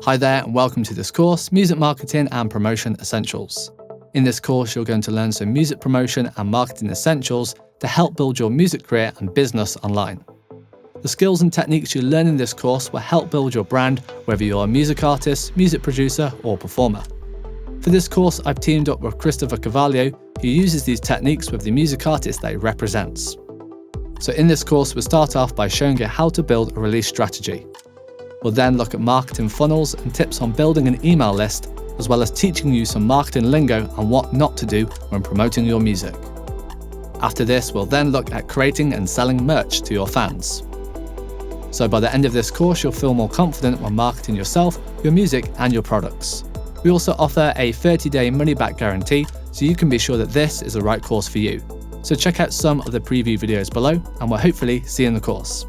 Hi there and welcome to this course, Music Marketing and Promotion Essentials. In this course, you're going to learn some music promotion and marketing essentials to help build your music career and business online. The skills and techniques you learn in this course will help build your brand, whether you're a music artist, music producer, or performer. For this course, I've teamed up with Christopher Carvalho, who uses these techniques with the music artists that he represents. So in this course, we'll start off by showing you how to build a release strategy. We'll then look at marketing funnels and tips on building an email list, as well as teaching you some marketing lingo and what not to do when promoting your music. After this, we'll then look at creating and selling merch to your fans. So by the end of this course, you'll feel more confident when marketing yourself, your music, and your products. We also offer a 30-day money-back guarantee, so you can be sure that this is the right course for you. So check out some of the preview videos below, and we'll hopefully see you in the course.